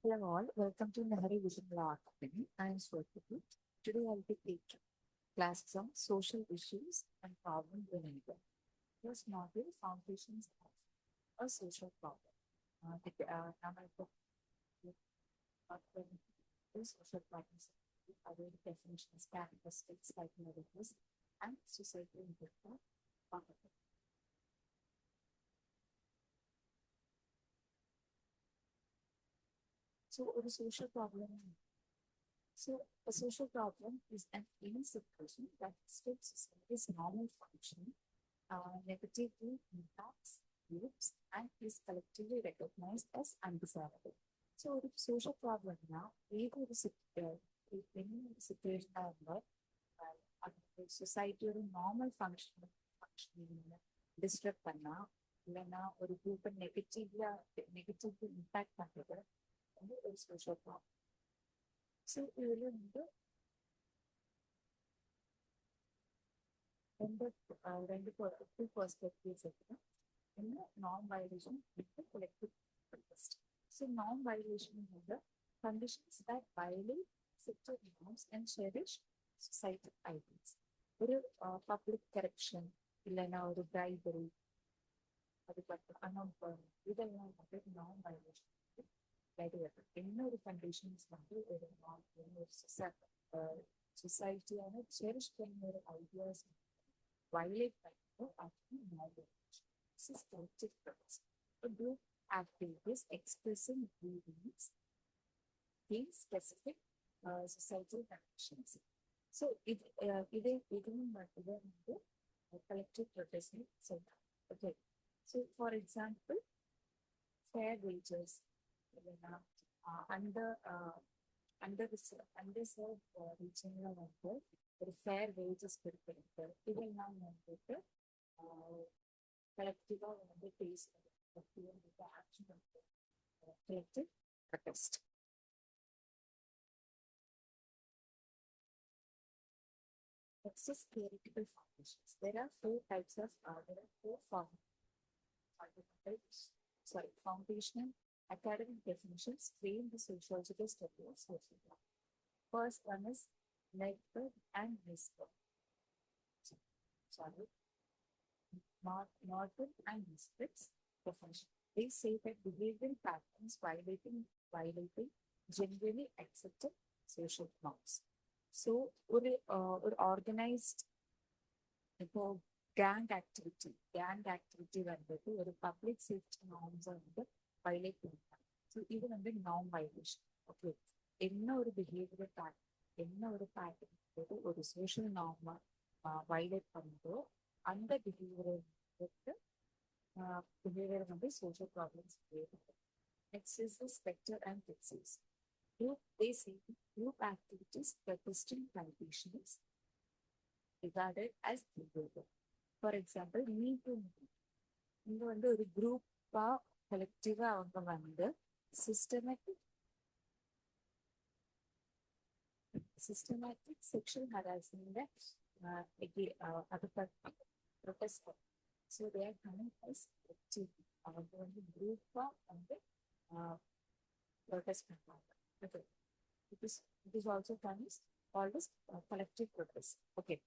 Hello all, welcome to Nehru Vision Law Academy. I am Swati. Today I'll be taking classes on social issues and problems in India. First module, foundations of a social problem. Now I will the social problems, other definitions, characteristics, like narratives, and societal impact of it. So, a social problem. So, a social problem is an event situation that disturbs society's normal function, negatively impacts groups, and is collectively recognized as undesirable. So, ஒரு social problem now, ஏதோ ஒரு situation அந்த சொசைட்டியோட normal functioning disturb பண்ணா இல்லைன்னா ஒரு குரூப்பை negatively impact பண்ணுறது வந்து ஒரு சோஷியல் ப்ராப்ளம். ஸோ இதில் வந்து ரெண்டு டூ பர்ஸ்பெக்டிவ்ஸ் இருக்கு. ஒன்று நான் violation, collective protest. So non-violation is the conditions that violate sector norms and cherish societal ideals. ஒரு பப்ளிக் கரப்ஷன் இல்லைன்னா ஒரு பிரைபரி, அதுக்கப்புறம் அன்எம்ப்ளாய்மெண்ட், இதெல்லாம் வந்து நான் வயலேஷன் கிடையாது. என்ன ஒரு கண்டிஷன்ஸ் வந்து ஒரு சொசைட்டியான செரிஷ் பண்ண ஒரு ஐடியாஸ் வயலேட் பண்ணுறோம், அது நான் violation. This is collective protest. A group activities expressing grievance against specific societal conditions. So, இதுவும் வந்து collective protest சொல்றாங்க. Okay. So, for example, fair wages, underserved regionல வந்து ஒரு ஃபேர் வேஜஸ் கொடுக்குறது, இதெல்லாம் வந்துட்டு கலெக்டிவா வந்து பேசுறது, action collective protest. Next is theoretical foundations. There are four foundational academic definitions frame the sociological study of social law. First one is Legberg and Nisberg. Norton and Nisberg's definition. They say that behavioral patterns violating generally accepted social norms. So, ஒரு organised இப்போ gang activity வந்துட்டு ஒரு public safety நார்ம்ஸை வந்து violate பண்ணுறாங்க. So இது வந்து நான் violation. Okay, என்ன ஒரு பிஹேவியர் பேட்டர்ன், என்ன ஒரு பேட்டர்ன் வந்து ஒரு சோஷியல் நார்மை வயலேட் பண்ணுதோ அந்த பிஹேவியர் வந்து social problems create. Next is the Spectre and pixels. They say group activities persisting conditions regarded as behavior. For example, me to me. இங்க வந்து ஒரு குரூப்பா கலெக்டிவா அவங்க வந்து சிஸ்டமேட்டிக் செக்ஷுவல் ஹராஸ்மெண்ட் அதை ப்ரொடெஸ்ட் பண்ணும். So they are coming as collective. அவங்க வந்து குரூப்பா வந்து ப்ரொடெஸ்ட் பண்ணுவாங்க. Okay. It is also called as collective protest. Okay.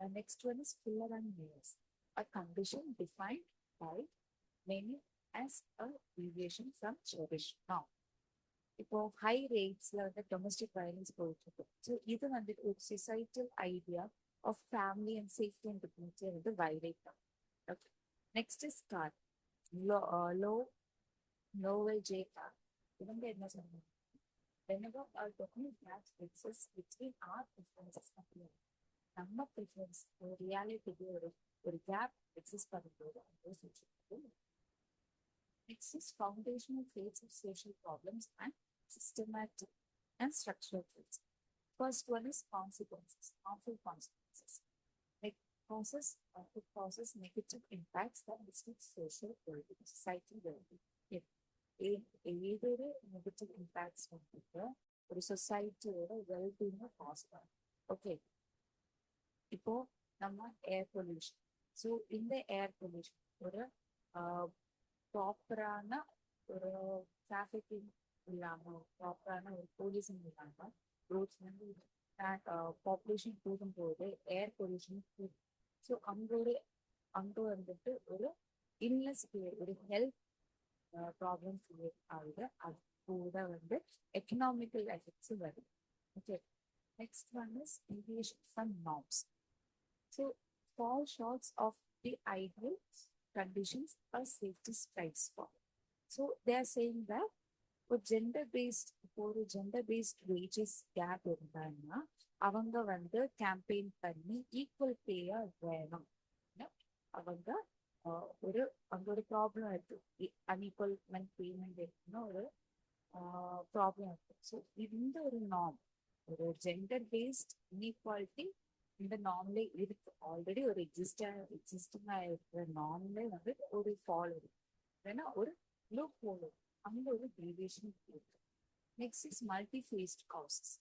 The next one is filler and means, a condition defined by many as a deviation from cherished norm. இப்போ high ரேட்ஸ்ல வந்து domestic violence போயிட்டு இருக்கு. So இது வந்து ஒரு societal idea of family and safety and டிக்னிட்டியை வந்து வயலேட் பண்ணும். Okay. Next is Carr Lowell J Carr. இவங்க என்ன சொன்னாங்க? Whenever our document gaps exist between our preferences and நம்ம ப்ரிஃபரன்ஸ் ஒரு ரியாலிட்டிக்கு ஒரு கேப் எக்ஸிஸ்ட் பண்ணும்போது அந்த social. Next is foundational traits of social problems and systematic and structural traits. First one is consequences, harmful consequences. It causes negative impacts that restrict social well-being, societal well-being. ஏதொரு negative impacts வந்துட்டு ஒரு சொசைட்டியோட வெல்பீங்கை cos பண்ணும். Okay, இப்போ நம்ம air pollution. So இந்த air pollution ஒரு ப்ராப்பரான ஒரு டிராஃபிக்கிங் இல்லாம ப்ராப்பரான ஒரு போலீஸும் இல்லாம ரோட்ஸ் வந்து பாப்புலேஷன் போகும்போது ஏர் பொல்யூஷன் கூடும். ஸோ அங்க வந்துட்டு ஒரு இல்னஸ் ஒரு ஹெல்த் ப்ராப்ளம் கிரியேட் ஆகுது. அது கூட வந்து எக்கனாமிக்கல் எஃபெக்ட்ஸும் வருது. Okay, next one is deviation from norms. So fall shorts of the ideal conditions or safety strives for. So they are saying that ஒரு ஜெண்டர் பேஸ்ட் வேஜஸ் கேப் இருந்தாங்கன்னா அவங்க வந்து campaign பண்ணி ஈக்குவல் பேயா வேணும். அவங்க ஒரு அங்க ஒரு ப்ராப்ளம் இருக்கு, அன்இக்குவல்மெண்ட் பேமெண்ட் இருக்குன்னா ஒரு ப்ராப்ளம் இருக்கு. ஸோ இந்த ஒரு நாம் ஒரு ஜெண்டர் பேஸ்ட் இன்இக்வாலிட்டி இந்த நார்ம்லே இருக்கு. ஆல்ரெடி ஒரு எக்ஸிஸ்டிங்கா இருக்கிற நார்ம்லே வந்து ஒரு ஃபால் இருக்கு, ஏன்னா ஒரு லூப் ஹோல் இருக்கு, அங்க ஒரு டீவியேஷன் இருக்கு. Next is multi-faced causes.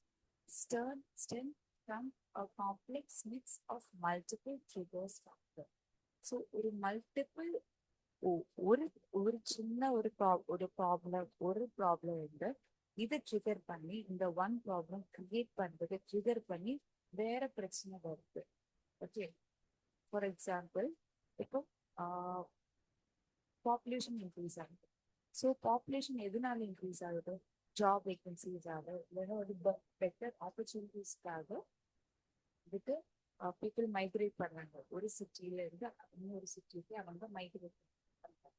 Stem from a complex mix of multiple triggers factor. So ஒரு மல்டிபிள் ஒரு ஒரு சின்ன ஒரு ப்ராப்ளம் வந்து இதை ட்ரிகர் பண்ணி இந்த ஒன் ப்ராப்ளம் கிரியேட் பண்றதை ட்ரிகர் பண்ணி வேற பிரச்சனை வருது. ஓகே, ஃபார் எக்ஸாம்பிள் இப்போ பாப்புலேஷன் இன்க்ரீஸ் ஆகுது. ஸோ பாப்புலேஷன் எதனால இன்க்ரீஸ் ஆகுது? ஜாப் வேகன்சிஸ் ஆகுது, இல்லைன்னா ஒரு பெட்டர் ஆப்பர்ச்சுனிட்டிஸ்க்காக இதுக்கு பீப்புள் மைக்ரேட் பண்றாங்க. ஒரு சிட்டியில இருந்து இன்னொரு சிட்டிக்கு அவங்க மைக்ரேட் பண்றாங்க.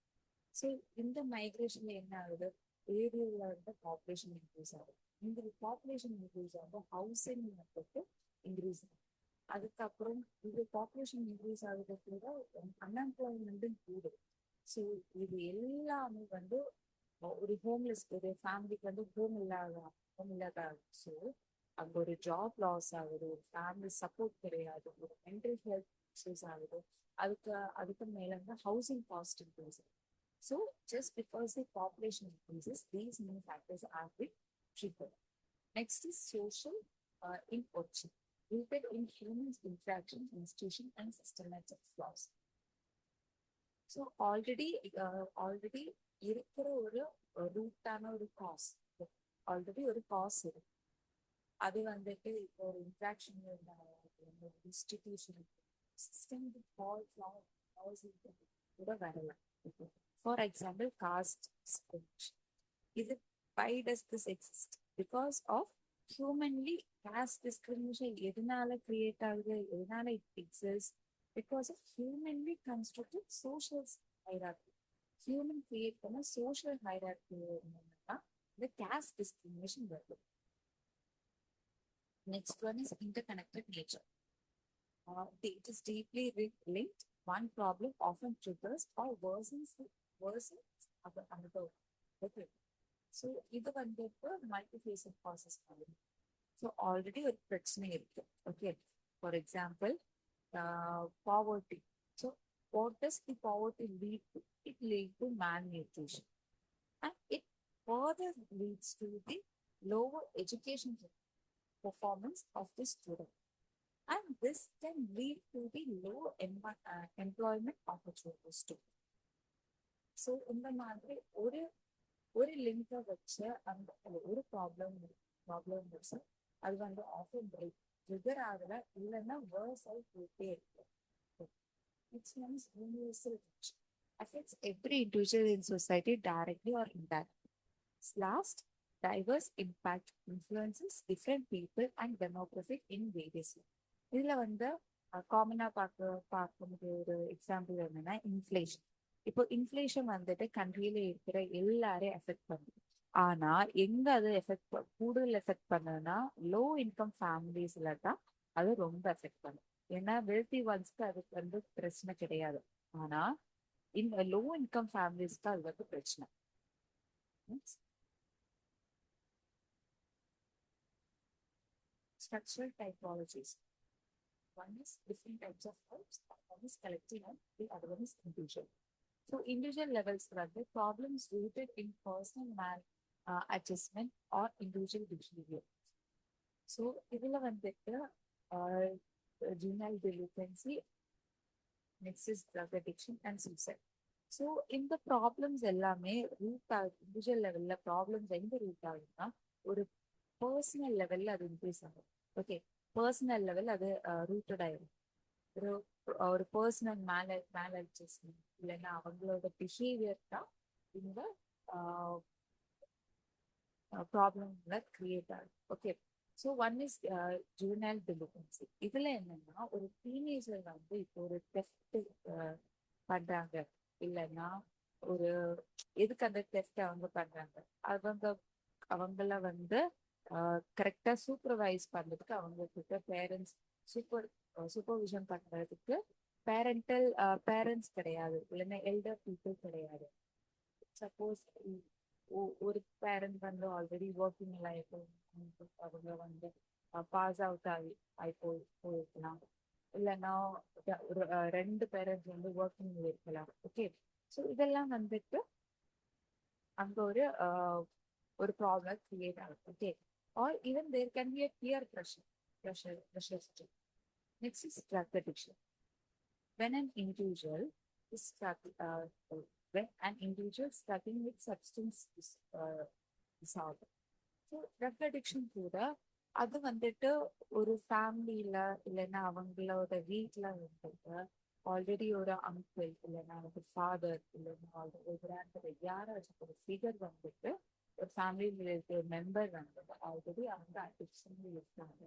ஸோ இந்த மைக்ரேஷன்ல என்ன ஆகுது? ஏரியாவில் இருந்த பாப்புலேஷன் இன்க்ரீஸ் ஆகுது. இந்த பாப்புலேஷன் இன்க்ரீஸ் ஆகும், ஹவுசிங் வந்துட்டு இன்க்ரீஸ் ஆகும். அதுக்கப்புறம் இது பாப்புலேஷன் இன்க்ரீஸ் ஆகுது கூட அன்எம்ப்ளாய்மெண்ட்டும் கூடுது. ஸோ இது எல்லாமே வந்து ஒரு ஹோம்லெஸ் ஒரு ஃபேமிலிக்கு வந்து ஹோம் இல்லாத. ஸோ அங்க ஒரு ஜாப் லாஸ் ஆகுது, ஒரு ஃபேமிலி சப்போர்ட் கிடையாது, ஒரு மென்டல் ஹெல்த் இஷ்யூஸ் ஆகுது. அதுக்கு மேல வந்து housing cost increase. So just because the population increases, these many factors R been triggered. Next is social inequality rooted in human interaction, institution, and systematic flaws. So already இருக்கிற ஒரு ரூட்டான ஒரு cos, already ஒரு cos இருக்கு. அது வந்துட்டு இப்போ ஒரு interaction institution system கூட வரலாம். For example cost discrimination. இது why does this exist? Because of humanly caste discrimination எதனால கிரியேட் ஆகுது, எதனால it exists? Because of humanly constructed social hierarchy. Human create பண்ண social hierarchy தான் இந்த caste discrimination வருது. Next one is interconnected nature. It is deeply linked. One problem often triggers or worsens another. Okay. So இது வந்துட்டு மல்டிஃபேஸட் process ஆகும். So already ஒரு பிரச்சனை இருக்கு. Okay, for example poverty. So what does the poverty lead to? It lead to malnutrition and it further leads to the lower education performance of the student, and this can lead to the low employment opportunities too. So இந்த மாதிரி ஒரு லிங்கை வச்சு அந்த ஒரு problem வச்சு அது வந்து ஆஃபன் ட்ரிகர் ஆகல, இல்லைன்னா வேர்ஸ் ஆகி போயிட்டே இருக்கு. Next one is universal reach. Affects every individual in society directly or indirectly. Last, diverse impact influences different people and demographic in various ways. இதுல வந்து காமனா பார்க்க முடிய ஒரு எக்ஸாம்பிள் என்னன்னா இன்ஃப்ளேஷன். இப்போ இன்ஃப்ளேஷன் வந்துட்டு கண்ட்ரியில இருக்கிற எல்லாரையும் எஃபெக்ட் பண்ணுது. ஆனா எங்க அது கூடுதல் எஃபெக்ட் பண்ணுன்னா லோ இன்கம் ஃபேமிலிஸ்ல தான் அது ரொம்ப எஃபெக்ட் பண்ணும். ஏன்னா வெல்தி ஒன்ஸ்க்கு அதுக்கு வந்து பிரச்சனை கிடையாது, ஆனா இந்த லோ இன்கம் ஃபேமிலிஸ்க்கு அது வந்து பிரச்சனை. Structural typologies. One is different types of helps, one is collective and the other one is individual. So individual levels rather problems rooted in personal adjustment or individual behavior. So இதுல வந்துட்டு juvenile delinquency, next is drug addiction and suicide. So இந்த problems எல்லாமே root ஆகுது. Individual லெவல்ல problems எங்க root ஆகுதுன்னா ஒரு personal லெவல்ல அது இன்க்ரீஸ் ஆகும். ஓகே, பர்சனல் லெவல் அது ரூட்டட் ஆயிடும். ஒரு ஒரு பர்சனல் மேனேஜ்மெண்ட் இல்லைன்னா அவங்களோட பிஹேவியர் தான் இந்த ப்ராப்ளம்ல கிரியேட் ஆகுது. Okay, so one is juvenile delinquency. இதுல என்னன்னா ஒரு டீனேஜர் வந்து இப்போ ஒரு டெஸ்ட் பண்றாங்க இல்லைன்னா ஒரு எதுக்கு அந்த டெஸ்ட் அவங்க பண்றாங்க, அவங்க அவங்கள வந்து கரெக்டா சூப்பர்வைஸ் பண்றதுக்கு அவங்க கிட்ட பேரண்ட்ஸ் சூப்பர்விஷன் பண்றதுக்கு பேரண்ட்ஸ் கிடையாது, இல்லைன்னா எல்டர் பீப்புள் கிடையாது. சப்போஸ் ஒரு பேரண்ட் வந்து ஆல்ரெடி ஒர்க்கிங் லைஃப் அவங்க வந்து பாஸ் அவுட் ஆகி போயிருக்கலாம், இல்லைன்னா ஒரு ரெண்டு பேரண்ட்ஸ் வந்து ஒர்க்கிங் இருக்கலாம். ஓகே, ஸோ இதெல்லாம் வந்துட்டு அங்க ஒரு ப்ராப்ளம் கிரியேட் ஆகும். Okay, or even there can be a peer pressure too. Next is drug addiction. When an individual is when an individual struggling with substance disorder. So drug addiction கூட அது வந்துட்டு ஒரு ஃபேமிலியில இல்லைன்னா அவங்களோட வீட்டில் வந்துட்டு ஆல்ரெடி ஒரு அங்கிள் இல்லைன்னா ஒரு ஃபாதர் இல்லைன்னா ஒரு கிராண்ட் ஃபாதர் யாராச்சும் ஒரு ஃபிகர் வந்துட்டு ஒரு ஃபேமிலியில் இருக்கிற மெம்பர் வந்துட்டு ஆல்ரெடி அவங்க அடிக்ஷன் இருக்காங்க.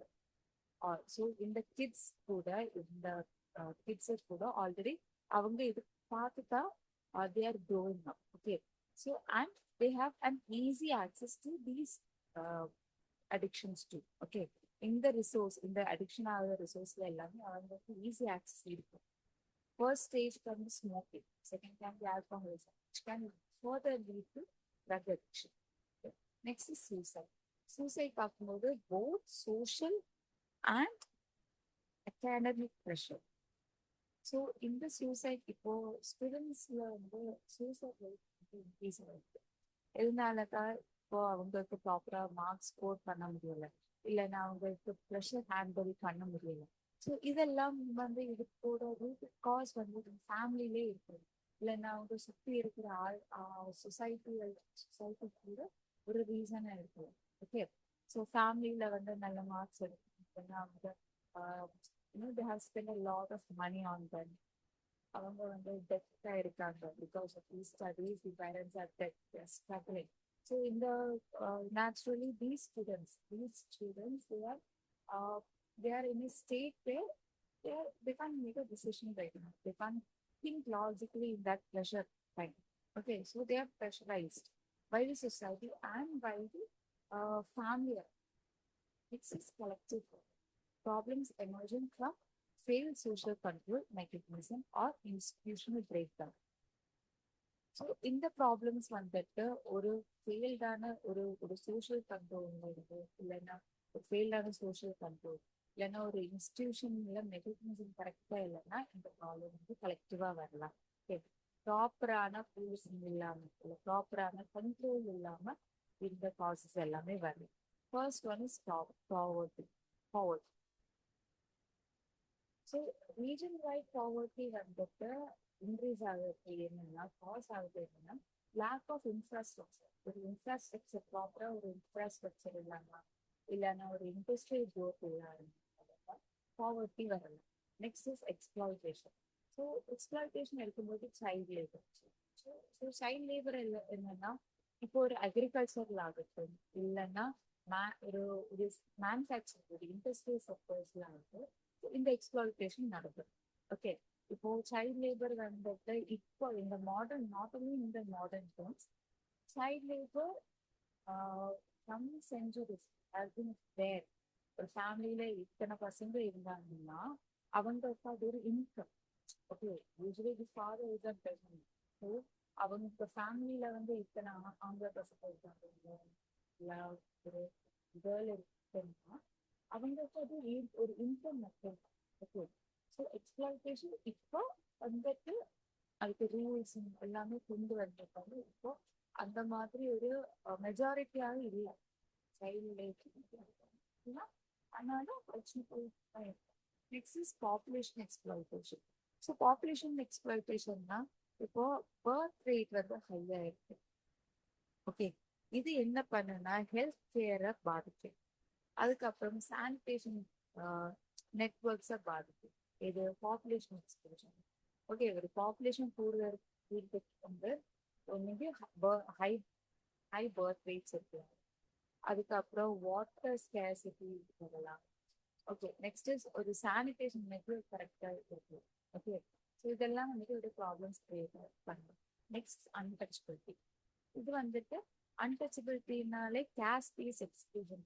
ஸோ இந்த கிட்ஸ் கூட இந்த கிட்ஸை கூட ஆல்ரெடி அவங்க இது பார்த்துட்டா they are growing up. Okay, so and they have an easy access to these addictions too. Okay, இந்த ரிசோர்ஸ் இந்த அடிக்ஷன் ஆகிற ரிசோர்ஸ்ல எல்லாமே அவங்களுக்கு ஈஸி ஆக்சஸ் இருக்கும். First stage can be smoking, second can be alcoholism, which can further lead to drug addiction. Okay. Next is suicide. Suicide பார்க்கும்போது both social and academic pressure. So இந்த suicide இப்போ ஸ்டூடெண்ட்ஸ்ல வந்து suicide rate increase ஆகுது. இதனாலதான் இப்போ அவங்களுக்கு ப்ராப்பரா marks score பண்ண முடியல, இல்லைன்னா அவங்களுக்கு ப்ரெஷர் ஹேண்டில் பண்ண முடியல. ஸோ இதெல்லாம் வந்து இதுக்கோட ரூட் காஸ் வந்து ஃபேமிலிலே இருக்குது, இல்லைன்னா அவங்க சுற்றி இருக்கிற சொசைட்டி கூட ஒரு ரீசனா இருக்குது. ஓகே, ஸோ ஃபேமிலியில வந்து நல்ல மார்க்ஸ் எடுக்கணும்னா அவங்க they have spent a lot of money on them. அவங்க வந்து டெப்தா இருக்காங்க because of these studies. The parents are struggling. So இந்த naturally these students they are in a state where they can't make a decision right now. They can't think logically in that pressure time. Okay, so they are pressurized by the society and by the family. It's a collective problems emerging from failed social control mechanism or institutional breakdown. So இந்த problems வந்துட்டு ஒரு ஃபெயில்டான ஒரு social control இருக்கு, இல்லைன்னா ஒரு ஃபெயில்டான social control இல்லைன்னா ஒரு இன்ஸ்டிடியூஷன்ல mechanism கரெக்டா இல்லைன்னா இந்த ப்ராப்ளம் வந்து கலெக்டிவா வரலாம். ப்ராப்பரான போலீசிங் இல்லாம இல்லை ப்ராப்பரான கண்ட்ரோல் இல்லாம இந்த காசஸ் எல்லாமே வரலாம். First one is poverty. So region wide poverty வந்துட்டு இன்க்ரீஸ் ஆகுது என்னன்னா காஸ் ஆகுது என்னன்னா லேக் ஆஃப் இன்ஃப்ராஸ்ட்ரக்சர். ஒரு இன்ஃப்ராஸ்ட்ரக்சர் ப்ராப்பரா ஒரு இன்ஃப்ராஸ்ட்ரக்சர் இல்லாம இல்லைன்னா ஒரு இண்டஸ்ட்ரியல் க்ரோத் இல்லாம பாவர்ட்டி வரலாம். Next is exploitation. So exploitation எடுக்கும்போது child labour. So child labour என்னன்னா இப்போ ஒரு அக்ரிகல்ச்சர்ல ஆகட்டும் இல்லைன்னா ஒரு மேனுஃபேக்சரிங் ஒரு இண்டஸ்ட்ரியல் செக்டர்ஸ்ல ஆகட்டும் இந்த எக்ஸ்ப்ளாய்டேஷன் நடக்குது. ஓகே, இப்போ சைல்ட் லேபர் வந்துட்டு இப்போ இந்த மாடர்ன் நாட் ஒன்லி இந்த modern terms child labour some centuries has been there. ஒரு ஃபேமிலியில இத்தனை பசங்க இருந்தாங்கன்னா அவங்களுக்கு அது ஒரு income. Okay, usually the father is a person. So அவங்க ஃபேமிலியில வந்து இத்தனை ஆம்பளை பசங்க இருக்காங்க இல்லை ஒரு கேர்ள் இருக்குன்னா அவங்களுக்கு அது ஒரு income method. Okay, so exploitation இப்போ வந்துட்டு அதுக்கு ரூல்ஸ் எல்லாமே கொண்டு வந்திருக்காங்க. இப்போ அந்த மாதிரி ஒரு மெஜாரிட்டியாக இல்லை சைல்டு லேபர். அதனால பிரச்சனை. Next is population exploitation. So population எக்ஸ்ப்ளாய்டேஷன்னா இப்போ பர்த் ரேட் வந்து ஹையா இருக்கு. ஓகே, இது என்ன பண்ணுன்னா ஹெல்த் கேரை பாதிக்கும். அதுக்கப்புறம் சானிடேஷன் நெட்ஒர்க்ஸை பாதிக்கும். இது பாப்புலேஷன் எக்ஸ்ப்ளோஷன். ஓகே, ஒரு பாப்புலேஷன் கூடுறதுக்கு வந்து ஒன்று ஹை ஹை பர்த் ரேட்ஸ் இருக்கு. அதுக்கப்புறம் வாட்டர் ஸ்கேசிட்டி வரலாம். ஓகே, நெக்ஸ்ட் இஸ் ஒரு சானிடேஷன் நெட்ஒர்க் கரெக்டாக இருக்கு. ஓகே, ஸோ இதெல்லாம் வந்துட்டு ஒரு ப்ராப்ளம்ஸ் கிரியேட் பண்ணும். Next untouchability. இது வந்துட்டு அன்டச்சபிலிட்டினாலே கேஸ்ட் பேஸ் எக்ஸ்க்ளூஷன்.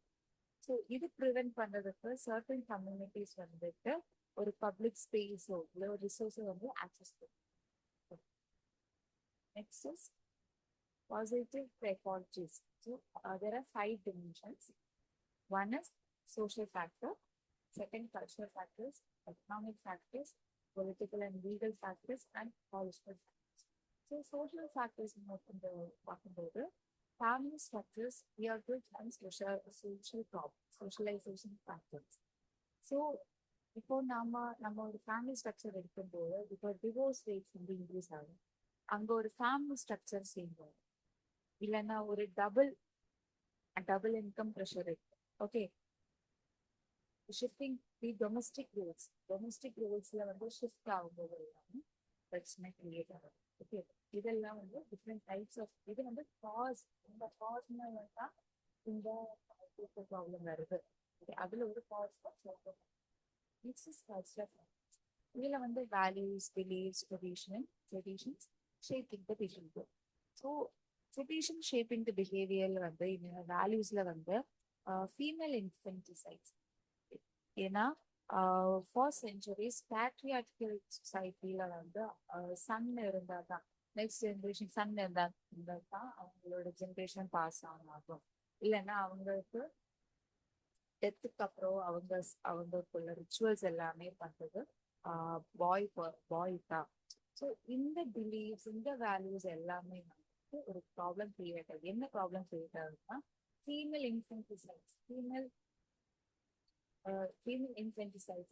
ஸோ இது ப்ரிவென்ட் பண்ணுறதுக்கு சர்டன் கம்யூனிட்டிஸ் வந்துட்டு ஒரு பப்ளிக் ஸ்பேஸோ இல்லை ஒரு ரிசோர்ஸோ வந்து ஆக்சஸ் பண்ணும். Next is positive psychologies. So there are 5 dimensions. One is social factor, second cultural factors, economic factors, political and legal factors, and political factors. So social factors in the family structures, peer groups, and social problems, socialization factors. So இப்போ நம்ம ஒரு family structure எடுக்கும்போது இப்போ divorce rates வந்து increase ஆகும். அங்க ஒரு family structure சேர்ந்தோம், இல்லைன்னா ஒரு டபுள் இன்கம் ப்ரெஷர் இருக்கு. ஓகே, ஷிஃப்டிங் தி டொமஸ்டிக் ரோல்ஸ்ல வந்து ஷிஃப்ட் ஆகும்போது எல்லாமே பிரச்சனை கிரியேட் ஆகும். ஓகே, இதெல்லாம் வந்து டிஃப்ரெண்ட் டைப்ஸ் ஆஃப் இது வந்து காஸ். இந்த காஸ்னால தான் இந்த ப்ராப்ளம் வருது. அதுல ஒரு காஸ் தான் சோஷியல். Next is cultural. இதுல வந்து values, believes, traditions shaping the behaviour. So tradition shaping the behaviour வந்து வேல்யூஸ்ல வந்து ஃபீமேல் இன்ஃபென்டிசைட்ஸ். ஏன்னா ஃபர்ஸ்ட் செஞ்சுரிஸ் பேட்ரியார்டிக்கல் சொசைட்டில வந்து சன் இருந்தா தான் நெக்ஸ்ட் ஜென்ரேஷன் இருந்தா தான் அவங்களோட ஜென்ரேஷன் பாஸ் ஆகும். இல்லைன்னா அவங்களுக்கு டெத்துக்கு அப்புறம் அவங்களுக்குள்ள ரிச்சுவல்ஸ் எல்லாமே பண்றது பாய் தான். ஸோ இந்த பிலீவ்ஸ், இந்த வேல்யூஸ் எல்லாமே வந்து ஒரு ப்ராப்ளம் கிரியேட் ஆகுது. என்ன ப்ராப்ளம் கிரியேட் ஆகுதுன்னா ஃபீமேல் இன்ஃபென்டிசைட்ஸ். female infanticides.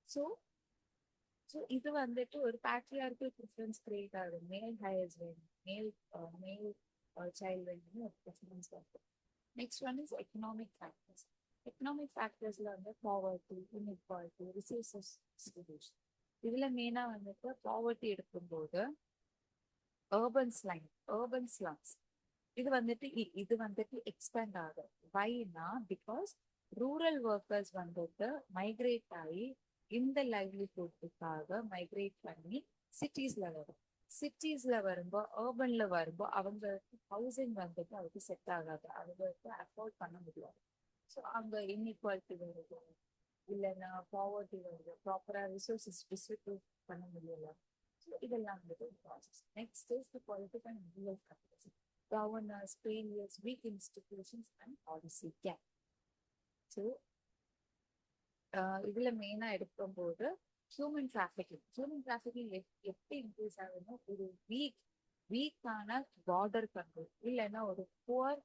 ஸோ இது வந்துட்டு ஒரு பேட்ரியார்கல் ப்ரிஃபரன்ஸ் கிரியேட் ஆகுது. மேல் ஹையர்ஸ் வேணும், மேல் சைல்டு வேணும்னு ஒரு ப்ரிஃபரன்ஸ் வருது. Next one is economic factors. Economic ஃபேக்டர்ஸ்ல வந்து பாவர்ட்டி, இன்இக்வாலிட்டி, ரிசோர்சஸ் டிஸ்ட்ரிபியூஷன். இதுல மெயினா வந்துட்டு பாவர்ட்டி எடுக்கும்போது urban slums இது வந்துட்டு எக்ஸ்பேண்ட் ஆகுது. வைனா பிகாஸ் ரூரல் ஒர்க்கர்ஸ் வந்துட்டு மைக்ரேட் ஆகி இந்த லைவ்லிஹுட்டுக்காக மைக்ரேட் பண்ணி சிட்டிஸ்ல வரும்போ அர்பன்ல வரும்போ அவங்களுக்கு ஹவுசிங் வந்துட்டு அதுக்கு செட் ஆகாது, அவங்களுக்கு அஃபோர்ட் பண்ண முடியாது. ஸோ அங்க இன்இக்வாலிட்டி வருது, இல்லைன்னா பாவர்ட்டி வருது, ப்ராப்பரா ரிசோர்சஸ் டிஸ்ட்ரிபியூட் பண்ண முடியல. ஸோ இதெல்லாம் வந்துட்டு process. Next is the political and legal factors. governors, failures, weak institutions, and policy gap. So, இதுல மெயினா எடுக்கும்போது ஹியூமன் டிராஃபிக்கிங் எப்படி இன்க்ரீஸ் ஆகுதுன்னா ஒரு வீக்கான பார்டர் கண்ட்ரோல், இல்லைன்னா ஒரு புவர்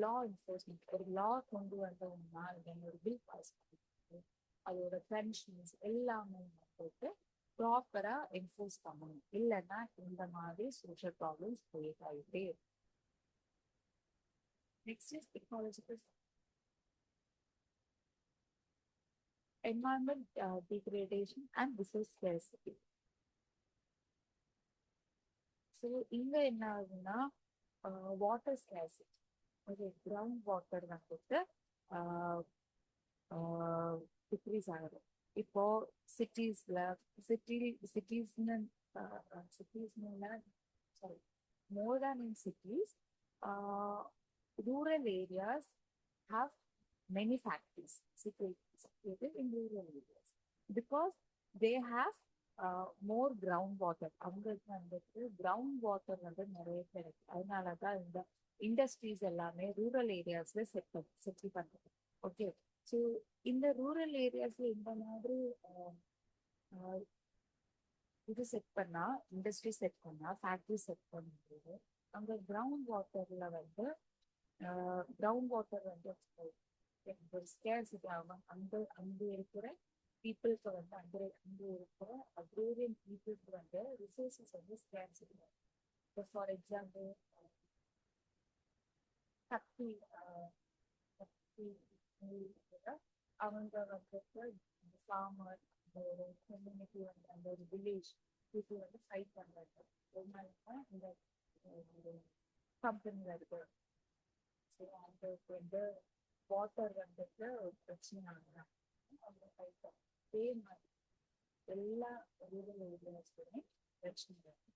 லா என்ஃபோர்ஸ்மெண்ட். ஒரு லா கொண்டு வந்தோம்னா இல்லைன்னா ஒரு பில் பாஸ் பண்ணி அதோட பென்ஷன்ஸ் எல்லாமே வந்துட்டு ப்ராப்பரா என்ஃபோர்ஸ் பண்ணணும். இல்லைன்னா இந்த மாதிரி சோஷியல் ப்ராப்ளம்ஸ் கிரியேட் ஆகிட்டே இருக்கும். Next is ecological environment degradation and resource scarcity. So இங்க என்ன ஆகுதுன்னா water scarcity. Okay, ground water வந்துட்டு டிக்ரீஸ் ஆகுது. இப்போ சிட்டிஸ்னு sorry more than in cities, rural areas have many factories situated in rural areas because they have more groundwater. அவங்களுக்கு வந்துட்டு ground water வந்து நிறைய கிடைக்கும். அதனாலதான் இந்த இண்டஸ்ட்ரீஸ் எல்லாமே ரூரல் ஏரியாஸ்ல செட்டில் பண்றது. ஓகே, ஸோ இந்த ரூரல் ஏரியாஸ்ல இந்த மாதிரி இது செட் பண்ணா, இண்டஸ்ட்ரி செட் பண்ணா, ஃபேக்டரி செட் பண்ணும்போது அங்க கிரவுண்ட் வாட்டர் வந்து ஒரு ஸ்கேர்சிட்டி ஆகும். அங்க இருக்கிற பீப்புளுக்கு வந்து அங்கே இருக்கிற அக்ரேரியன் பீப்புளுக்கு வந்து ரிசோர்ஸஸ் வந்து ஸ்கேர்சிட்டி. இப்போ ஃபார் எக்ஸாம்பிள் கத்தி கத்தி அவங்க வந்துட்டு ஃபார்மர் ஒரு கம்யூனிட்டி வந்து அந்த ஒரு வில்லேஜ் பீப்புள் வந்து ஃபைட் பண்ணுறாங்க. அதனால இந்த கம்பெனி வருது. ஸோ அவங்களுக்கு வந்து வாட்டர் வந்துட்டு ஒரு பிரச்சனை ஆகுறாங்க. அவங்க ஃபைட் அதே மாதிரி எல்லா ரூரல் ஏரியாஸ்லையுமே பிரச்சனை வருது.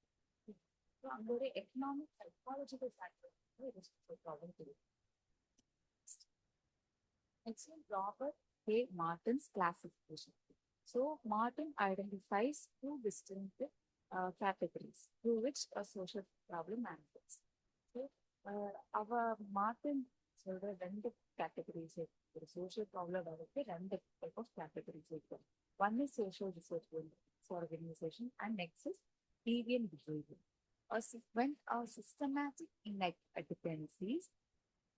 ஸோ அங்க ஒரு எக்கனாமிக் சைக்காலஜிக்கல் ஃபேக்டர் வந்து ப்ராப்ளம் தெரியும். Next is Robert K. Martin's classification. So Martin identifies two distinct categories through which a social problem manifests. So our Martin சொல்ற ரெண்டு கேட்டகரிஸ் இருக்கு. ஒரு சோஷியல் ப்ராப்ளம் வரது ரெண்டு டைப் ஆஃப் கேட்டகரிஸ் இருக்கு. One is social disorganization and next is deviant behavior. When our systematic dependencies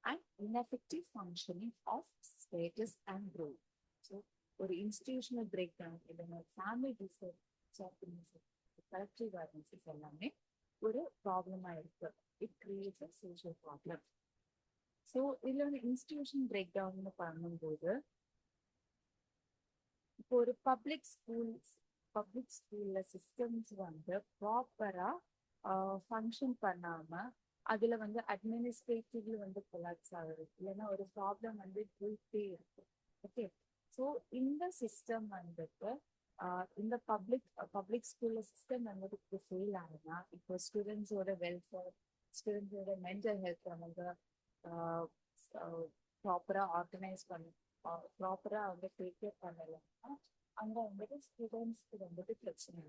and ineffective functioning of status and growth. So, ஒரு institutional breakdown இல்லைன்னா family disorganization, collective violence எல்லாமே ஒரு ப்ராப்ளமா இருக்கு. It creates a social problem. So இதுல வந்து institution break down பண்ணும்போது இப்போ ஒரு பப்ளிக் ஸ்கூல்ல சிஸ்டம்ஸ் வந்து ப்ராப்பரா ஃபங்க்ஷன் பண்ணாம அதுல வந்து அட்மினிஸ்ட்ரேட்டிவ்ல வந்து கொலாப்ஸ் ஆகுது, இல்லைன்னா ஒரு ப்ராப்ளம் வந்து போயிட்டே இருக்கு. ஓகே, ஸோ இந்த சிஸ்டம் வந்துட்டு இந்த பப்ளிக் ஸ்கூல்ல சிஸ்டம் வந்துட்டு ஃபெயில் ஆகுதுன்னா இப்போ ஸ்டூடெண்ட்ஸோட வெல்ஃபேர், ஸ்டூடெண்ட்ஸோட மென்டல் ஹெல்த் அவங்க ப்ராப்பரா ஆர்கனைஸ் ப்ராப்பரா வந்து டேக் கேர் பண்ணலைன்னா அங்க வந்துட்டு ஸ்டூடெண்ட்ஸ்க்கு வந்துட்டு பிரச்சனை.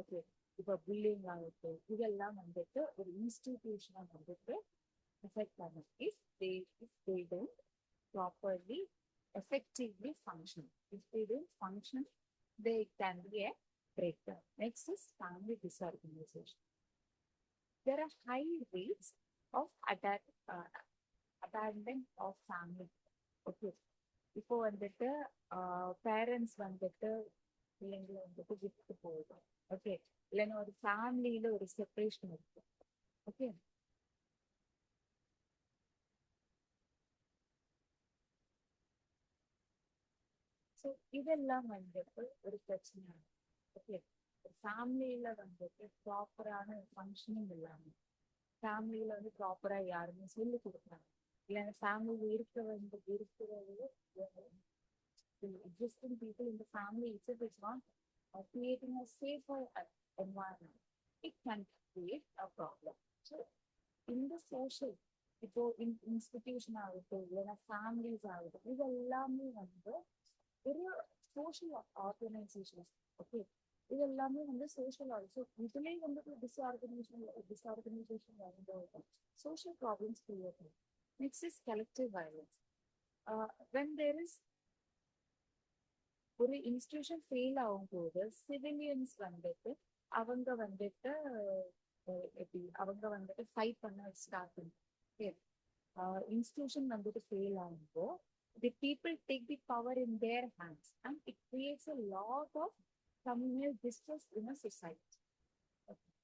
ஓகே, இப்போ புல்லிங் ஆகுது, இதெல்லாம் வந்துட்டு ஒரு இன்ஸ்டிடியூஷனை வந்துட்டு எஃபெக்ட் பண்ணும். If they don't properly effectively function. If they don't function, they can be a breakdown. Next is family disorganization. There are high rates of abandonment of family. Okay, இப்போ வந்துட்டு parents வந்துட்டு பிள்ளைங்களை வந்துட்டு விட்டு போகுது. ஓகே, இல்லைன்னா ஒரு ஃபேமிலியில ஒரு செப்பரேஷன் இருக்கு. ஓகே, ஸோ இதெல்லாம் வந்துட்டு ஒரு பிரச்சனை. ஓகே, ஃபேமிலியில வந்துட்டு ப்ராப்பரான ஃபங்க்ஷனிங் இல்லாமல், ஃபேமிலியில வந்து ப்ராப்பரா யாருமே சொல்லி கொடுக்குறாங்க, இல்லைன்னா ஃபேமிலியில இருக்கிறது the existing people in the family itself is not creating a safer environment. It can create a problem. So, in the social, இப்போ இன்ஸ்டிடியூஷன் ஆகட்டும் இல்லைன்னா ஃபேமிலிஸ் ஆகட்டும், இது எல்லாமே வந்து ஒரு சோஷியல் ஆர்கனைசேஷன். ஓகே, இது எல்லாமே வந்து சோஷியல் ஆல்சோ இதுலேயே வந்து டிஸ்ஆர்கனைசேஷன் வரும்போது சோஷியல் ப்ராப்ளம்ஸ் கிரியேட் ஆகும். Next is collective violence. when there is ஒரு இன்ஸ்டிடியூஷன் ஃபெயில் ஆகும்போது சிவிலியன்ஸ் வந்துட்டு அவங்க வந்துட்டு எப்படி அவங்க வந்துட்டு ஃபைட் பண்ண ஸ்டார்ட் பண்ணுவாங்க. இன்ஸ்டிடியூஷன் வந்துட்டு fail ஆகும்போ the people take the power in their hands and it creates a lot of communal distress in a society. Okay.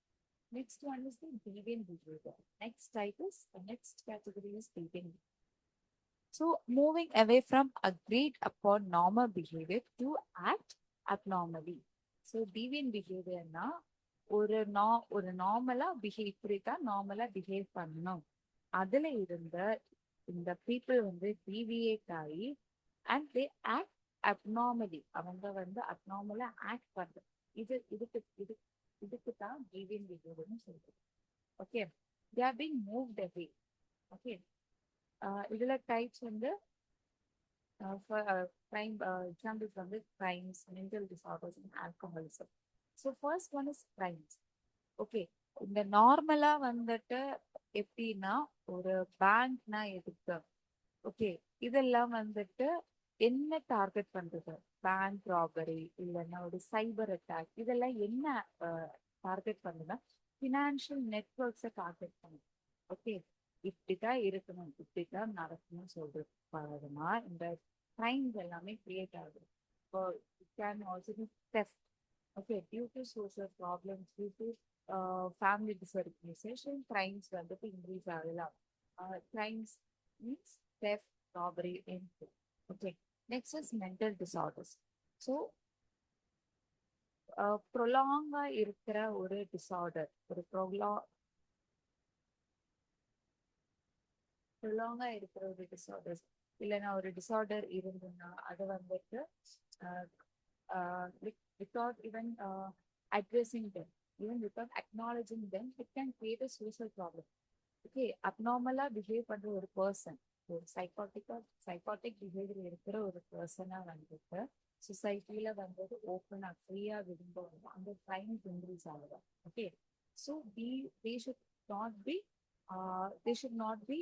Next one is the deviant behavior. Next category is deviant. So moving away from agreed upon normal behavior to act abnormally. So deviant behavior na ஒரு நார்மலா behave பண்ணணும். அதுல இருந்த இந்த people வந்து deviate ஆகி and they act abnormally, அவங்க வந்து அப்நார்மலா ஆக்ட் பண்றது. இதுக்கு தான் டீவியன்ட் பிஹேவியர்னு சொல்றது. Okay, they are being moved away. Okay, இதுல டைப்ஸ் வந்து crime examples வந்து crimes, mental disorders and alcoholism. So first one is crimes. Okay, இந்த நார்மலா வந்துட்டு எப்படின்னா ஒரு பேங்க்னா எதுக்கு? ஓகே, இதெல்லாம் வந்துட்டு என்ன டார்கெட் பண்றது? பேங்க் ராபரி இல்லைன்னா ஒரு சைபர் அட்டாக், இதெல்லாம் என்ன டார்கெட் பண்ணுதுன்னா ஃபினான்ஷியல் நெட்ஒர்க்ஸை டார்கெட் பண்ணுது. ஓகே, இப்படிதான் இருக்கணும், இப்படிதான் நடக்கணும்னு சொல்றது இந்த கிரைம்ஸ் எல்லாமே கிரியேட் ஆகுது. இப்போ can also be theft. Okay, due to social problems, due to family disorganization, crimes வந்துட்டு increase ஆகலாம். Crimes means theft, robbery, and theft. Okay, next is mental disorders. So, ப்ரொலாங்கா இருக்கிற ஒரு டிசார்டர், ஒரு ப்ரொலாங்கா இருக்கிற ஒரு டிசார்டர்ஸ், இல்லைன்னா ஒரு டிசார்டர் இருந்ததுன்னா அதை வந்துட்டு without even addressing them, even without acknowledging them, it can create a social problem. Okay, abnormலா பிஹேவ் பண்ற ஒரு பர்சன், ஒரு சைக்காட்டிக் பிஹேவியர் இருக்கிற ஒரு பர்சனா வந்துட்டு சொசைட்டில வந்துட்டு ஓப்பனா ஃப்ரீயா விடும்போது அந்த கிரைம்ஸ் இன்க்ரீஸ் ஆகுது. Okay, so they should not be they should not be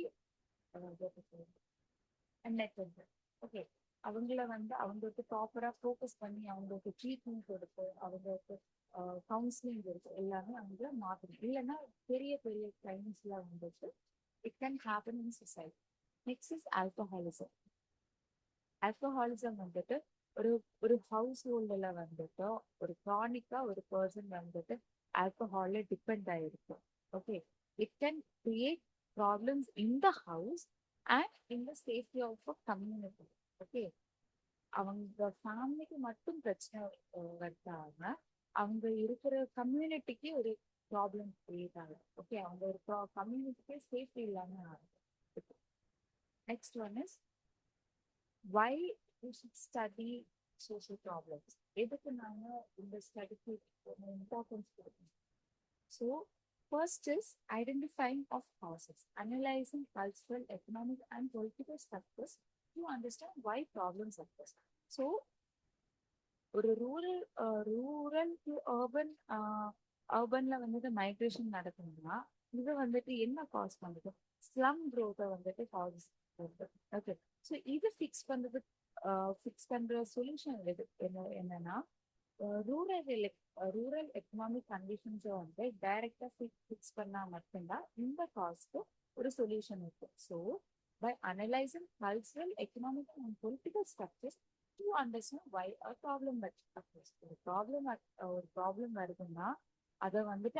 unattended. Okay, அவங்கள வந்து அவங்களுக்கு ப்ராப்பரா ஃபோக்கஸ் பண்ணி அவங்களுக்கு ட்ரீட்மெண்ட் கொடுத்து அவங்களுக்கு கவுன்சிலிங் இருக்கு எல்லாமே அவங்கள மாற்றணும். இல்லைன்னா பெரிய பெரிய கிரைம்ஸ்ல வந்துட்டு it can happen in society. Next is alcoholism. Alcoholism வந்துட்டு ஒரு ஒரு ஹவுஸ் ஹோல்டில் வந்துட்டு ஒரு க்ரானிக்கா ஒரு பர்சன் வந்துட்டு ஆல்கஹால்ல டிபெண்ட் ஆயிருக்கு. Okay, it can create problems in the house and in the safety of a community. Okay, அவங்க ஃபேமிலிக்கு மட்டும் பிரச்சனை வருத்தாங்க, அவங்க இருக்கிற கம்யூனிட்டிக்கு ஒரு ப்ராப்ளம் கிரியேட் ஆகுது. ஓகே, அவங்க ஒரு கம்யூனிட்டிக்கே சேஃப்டி இல்லாம ஆகுது. Next one is why we should study social problems. எதுக்கு நாங்க இந்த ஸ்டடிக்கு இம்பார்ட்டன்ஸ் கொடுக்கணும்? So first is identifying of causes, analyzing cultural, economic, and political structures to understand why problems occur. So, ஒரு ரூரல் டு அர்பன்ல வந்துட்டு migration நடக்கணும்னா இது வந்துட்டு என்ன காஸ் பண்ணுது? ஸ்லம் க்ரோத்தை வந்துட்டு காஸ் பண்ணுது. ஓகே, ஸோ இது ஃபிக்ஸ் பண்ற சொல்யூஷன் என்னன்னா ரூரல் எக்கனாமிக் கண்டிஷன்ஸை வந்து டைரக்டா ஃபிக்ஸ் பண்ணா மட்டும்தான் இந்த காஸ்க்கு ஒரு சொல்யூஷன் இருக்கு. So by analysing cultural, economic and political structures to understand why a problem ஒரு ப்ராப்ளம் வருதுன்னா அதை வந்துட்டு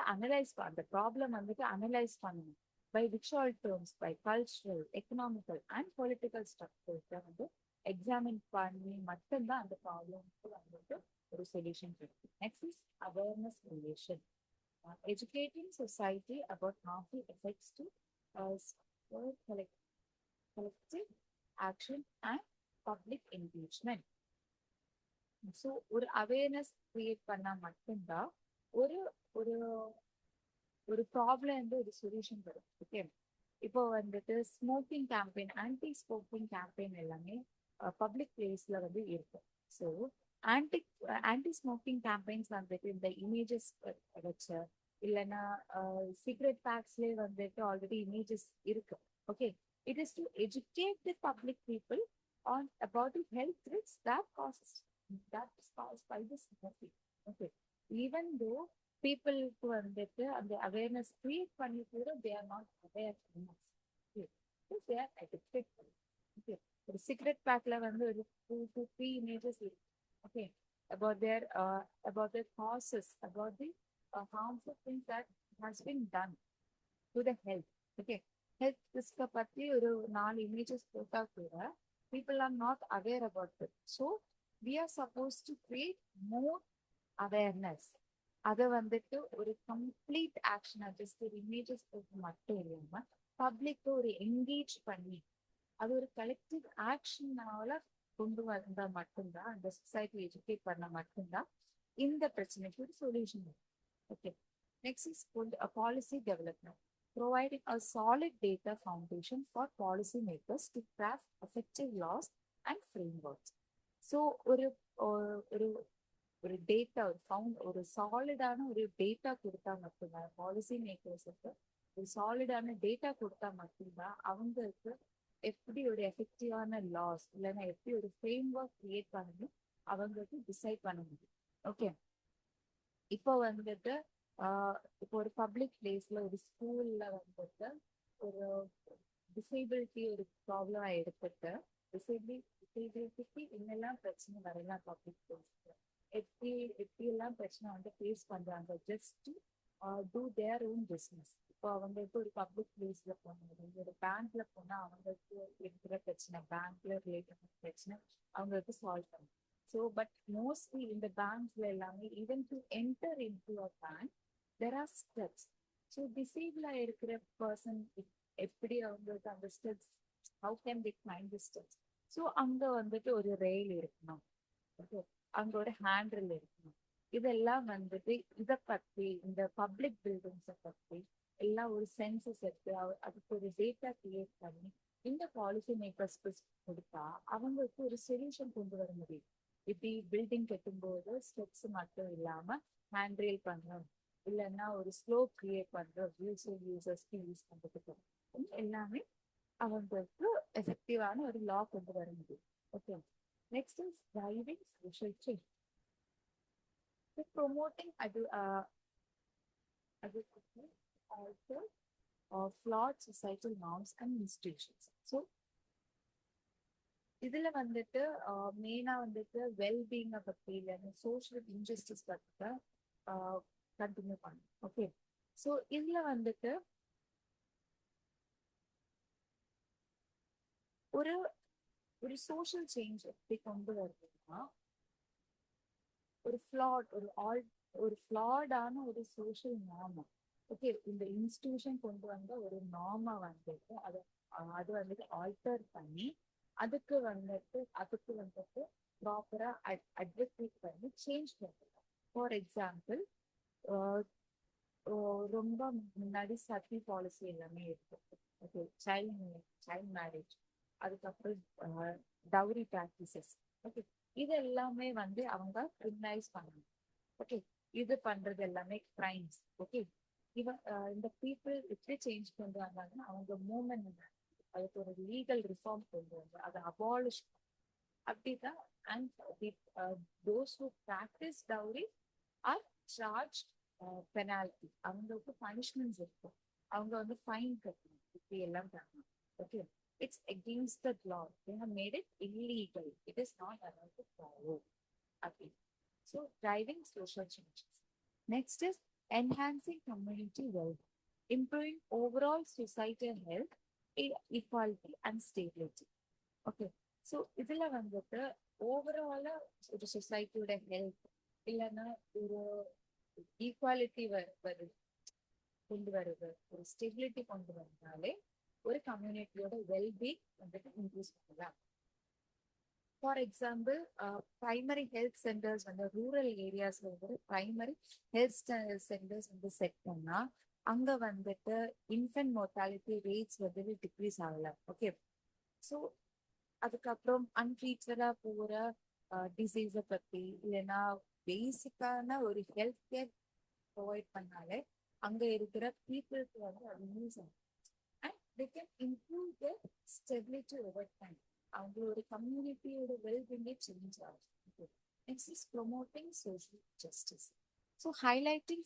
அந்த ப்ராப்ளம் வந்துட்டு அனலைஸ் பண்ணணும். By which all terms, by cultural, economical and political ஸ்ட்ரக்சர்ஸை வந்து எக்ஸாமின் பண்ணி மட்டும்தான் அந்த ப்ராப்ளம்க்கு வந்துட்டு ஒரு சொல்யூஷன் இருக்கு. Next is awareness creation. Educating society about harmful effects to collective action and public engagement. So ஒரு அவேர்னஸ் கிரியேட் பண்ணா மட்டும்தான் ஒரு ஒரு ஒரு ப்ராப்ளம் வந்து ஒரு சொல்யூஷன் வரும். ஓகே, இப்போ வந்துட்டு smoking campaign, anti smoking campaign எல்லாமே பப்ளிக் பிளேஸ்ல வந்து இருக்கும். ஸோ ஆன்டி ஸ்மோக்கிங் கேம்பெயின்ஸ் வந்துட்டு இந்த இமேஜஸ் வச்சு, இல்லைன்னா சிகரெட் பேக்ஸ்லேயே வந்துட்டு ஆல்ரெடி இமேஜஸ் இருக்கு. Okay, it is to educate the public people on about the health risks that is caused by the smoking. Okay, even though people who வந்துட்டு அந்த awareness create பண்ணி கூட they are not aware enough. Okay, because they are addicted. Okay, ஒரு cigarette பேக்ல வந்து ஒரு 2 to 3 images இருக்கு. Okay, about their causes, about the harmful things that has been done to the health. Okay, health ரிஸ்கை பற்றி ஒரு 4 images போட்டா கூட people are not aware about it. So we are supposed to create more awareness. அதை வந்துட்டு ஒரு complete action, just ஒரு images போட்டு மட்டும் இல்லாம பப்ளிக் ஒரு என்கேஜ் பண்ணி அது ஒரு கலெக்டிவ் ஆக்ஷனால கொண்டு வந்தா மட்டும்தான், அந்த சொசைட்டி எஜுகேட் பண்ண மட்டும்தான் இந்த பிரச்சனைக்கு ஒரு solution. Okay, next is policy development. Providing a solid data foundation for policymakers to craft effective laws and frameworks. So, ஒரு டேட்டா ஒரு சாலிடான ஒரு டேட்டா கொடுத்தா மட்டும்தான் பாலிசி மேக்கர்ஸுக்கு ஒரு சாலிடான டேட்டா கொடுத்தா மட்டும்தான் அவங்களுக்கு எப்படி ஒரு எஃபெக்டிவான லாஸ் இல்லைன்னா எப்படி ஒரு ஃப்ரேம் ஒர்க் கிரியேட் பண்ணணும் அவங்களுக்கு டிசைட் பண்ண முடியும். ஓகே, இப்போ வந்துட்டு இப்போ ஒரு பப்ளிக் பிளேஸ்ல ஒரு ஸ்கூல்ல வந்துட்டு ஒரு டிசேபிலிட்டி ஒரு ப்ராப்ளம் எடுத்துட்டு பத்தி என்னெல்லாம் பிரச்சனை வரலாம் பப்ளிக் பிளேஸ்ல, எப்படி எப்படி எல்லாம் பிரச்சனை வந்து ஃபேஸ் பண்றாங்க just due their own business. இப்போ அவங்களுக்கு ஒரு பப்ளிக் பிளேஸ்ல போனாங்க, ஒரு பேங்க்ல போனா அவங்களுக்கு இருக்கிற பிரச்சனை, பேங்க்ல ரிலேட்டட் பிரச்சனை அவங்களுக்கு சால்வ் பண்ணும். ஸோ பட் மோஸ்ட்லி இந்த பேங்க்ஸ்ல எல்லாமே even to enter in to a bank there are steps. So disable இருக்கிற பர்சன் எப்படி அவங்களுக்கு அந்த steps, how can the claim the steps? So அங்க வந்துட்டு ஒரு ரெயில் இருக்கணும், ஓகே, அங்க ஒரு ஹேண்டில் இருக்கணும். இதெல்லாம் வந்துட்டு இதை பத்தி இந்த பப்ளிக் பில்டிங்ஸை பத்தி எல்லாம் ஒரு சென்சஸ் எடுத்து அதுக்கு ஒரு டேட்டா கிரியேட் பண்ணி இந்த பாலிசி மேக்கர்ஸ் கொடுத்தா அவங்களுக்கு ஒரு சொல்யூஷன் கொண்டு வர முடியும். இப்படி பில்டிங் கட்டும்போது ஸ்டெப்ஸ் மட்டும் இல்லாம ஹேண்ட் ரெயில் பண்றோம், இல்லைன்னா ஒரு ஸ்லோ கிரியேட் பண்றோம், யூசர்ஸ்க்கு யூஸ் பண்றதுக்கு எல்லாமே அவங்களுக்கு எஃபெக்டிவான ஒரு லா கொண்டு வர முடியும். Okay, next is driving social change. Promoting also flawed societal norms and institutions. So இதுல வந்துட்டு மெயினா வந்துட்டு வெல்பீயிங் பத்தி இல்லைன்னா சோஷியல் இன்ஜஸ்டிஸ் பத்தி கண்டினியூ பண்ணும். ஓகே, ஸோ இதுல வந்துட்டு ஒரு ஒரு சோஷியல் சேஞ்ச் எப்படி கொண்டு வருதுன்னா ஒரு ஃப்ளாட் ஒரு ஃப்ளாடான ஒரு சோஷியல் நார்ம், ஓகே, இந்த இன்ஸ்டிடியூஷன் கொண்டு வந்த ஒரு நார்மை வந்துட்டு அது வந்துட்டு ஆல்டர் பண்ணி அதுக்கு வந்துட்டு ப்ராப்பரா அட்வொகேட் பண்ணி சேஞ்ச் பண்ணுறாங்க. ஃபார் எக்ஸாம்பிள், ரொம்ப முன்னாடி சத்தி பாலிசி எல்லாமே இருக்கு, ஓகே, சைல்ட் மேரேஜ், அதுக்கப்புறம் டவுரி ப்ராக்டிசஸ், ஓகே, இது எல்லாமே வந்து அவங்க கிரிமினலைஸ் பண்ணணும். ஓகே, இது பண்றது எல்லாமே கிரைம்ஸ். ஓகே, இந்த பீப்புள் எப்படி சேஞ்ச் கொண்டு வந்தாங்கன்னா அவங்க மூவ்மெண்ட் அதுக்கு ஒரு லீகல் ரிஃபார்ம் கொண்டு வந்து அதை அபாலிஷ் அப்படிதான். And those who practice dowry are charge penalty, அவங்களுக்கு பனிஷ்மெண்ட்ஸ் இருக்கும், அவங்க வந்து ஃபைன் கட்டணும், இப்படி எல்லாம் பண்ணணும். Okay, it's against the law, they have made it illegal, it is not allowed to follow. Okay, so driving social changes. Next is enhancing community wealth, improving overall societal health, equality and stability. Okay, so இதுல வந்துட்டு ஓவராலா ஒரு சொசைட்டியோட health இல்லைன்னா ஒரு equality கொண்டு வருது, ஒரு stability கொண்டு வந்தாலே ஒரு கம்யூனிட்டியோட வெல்பீயிங் வந்துட்டு இன்க்ரீஸ் பண்ணலாம். For example, primary health centres வந்து ரூரல் ஏரியாஸ்ல வந்து பிரைமரி ஹெல்த் சென்டர்ஸ் வந்து செட் பண்ணா அங்க வந்துட்டு இன்ஃபென்ட் மோர்டாலிட்டி ரேட்ஸ் வந்து டிக்ரீஸ் ஆகலாம். ஓகே, ஸோ அதுக்கப்புறம் அன்ட்ரீட்டடா போற டிசீஸை பத்தி இல்லைன்னா பேசிக்கான ஒரு ஹெல்த் கேர் ப்ரொவைட் பண்ணாலே அங்க இருக்கிற பீப்புளுக்கு வந்து அது யூஸ் ஆகும். And they can improve their stability over time. அவங்களோட கம்யூனிட்டியோட வெல்பீயிங்கே சேஞ்ச் ஆகும். Next is promoting social justice. So highlighting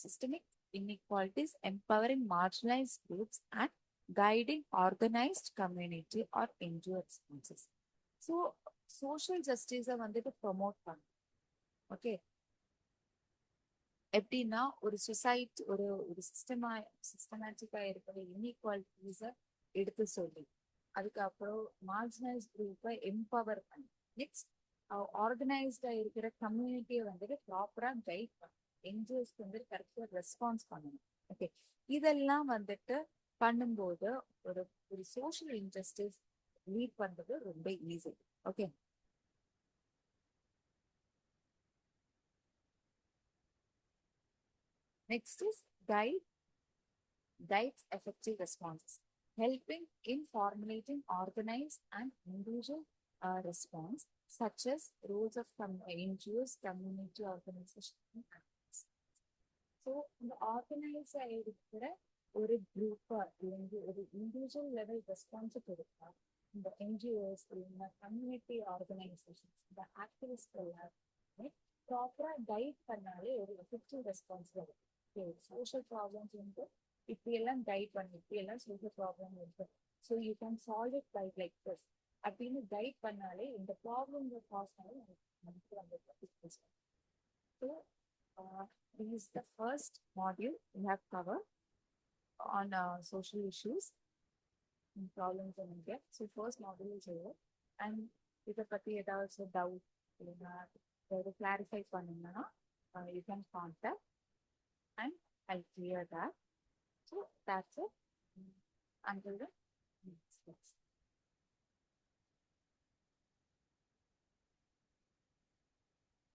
systemic inequalities, empowering marginalized groups, and guiding organized community or NGO responses. So social ஜஸ்டிஸை வந்துட்டு promote பண்ணும். Okay, எப்படின்னா ஒரு society ஒரு சிஸ்டமேட்டிக்கா இருக்கிற இன்இக்வாலிட்டிஸை எடுத்து சொல்லி அதுக்கப்புறம் மார்ஜினைஸ் குரூப்பை எம்பவர் பண்ணி நெக்ஸ்ட் ஆர்கனைஸ்டா இருக்கிற கம்யூனிட்டியை வந்துட்டு ப்ராப்பரா கைட் பண்ணணும், என்ஜிஓஸ்க்கு வந்து கரெக்டா ரெஸ்பான்ஸ் பண்ணணும். ஓகே, இதெல்லாம் வந்துட்டு பண்ணும்போது ஒரு ஒரு சோஷியல் இன்ஜஸ்டிஸ் லீட் பண்றது ரொம்ப easy. Okay, next is guides effective responses, helping in formulating organized and individual response, such as roles of NGOs, community organization. So இந்த ஆர்கனைஸ் ஆகிருக்கிற ஒரு குரூப்பா இல்லைங்க ஒரு இண்டிவிஜுவல் லெவல் ரெஸ்பான்ஸை கொடுத்தா இந்த என்ஜிஓஸ் இல்லைன்னா கம்யூனிட்டி ஆர்கனைசேஷன்ஸ் இந்த ஆக்டிவிஸ்ட் எல்லாருமே ப்ராப்பரா கைட் பண்ணாலே ஒரு எஃபெக்டிவ் ரெஸ்பான்ஸ் வரும். சோஷியல் ப்ராப்ளம்ஸ் வந்து இப்படியெல்லாம் கைட் பண்ணி இப்படியெல்லாம் சோஷியல் ப்ராப்ளம் இருக்கு, So you can solve it by like this. அப்படின்னு கைட் பண்ணாலே இந்த ப்ராப்ளம் காஸ்னாலே நமக்கு வந்து so this is the first module we have covered on social issues and problems in India. So first module is over. And இதை பத்தி ஏதாவது doubt இல்லைன்னா ஏதாவது clarify பண்ணீங்கன்னா you can contact and I'll clear that. So that's it. Until the next class.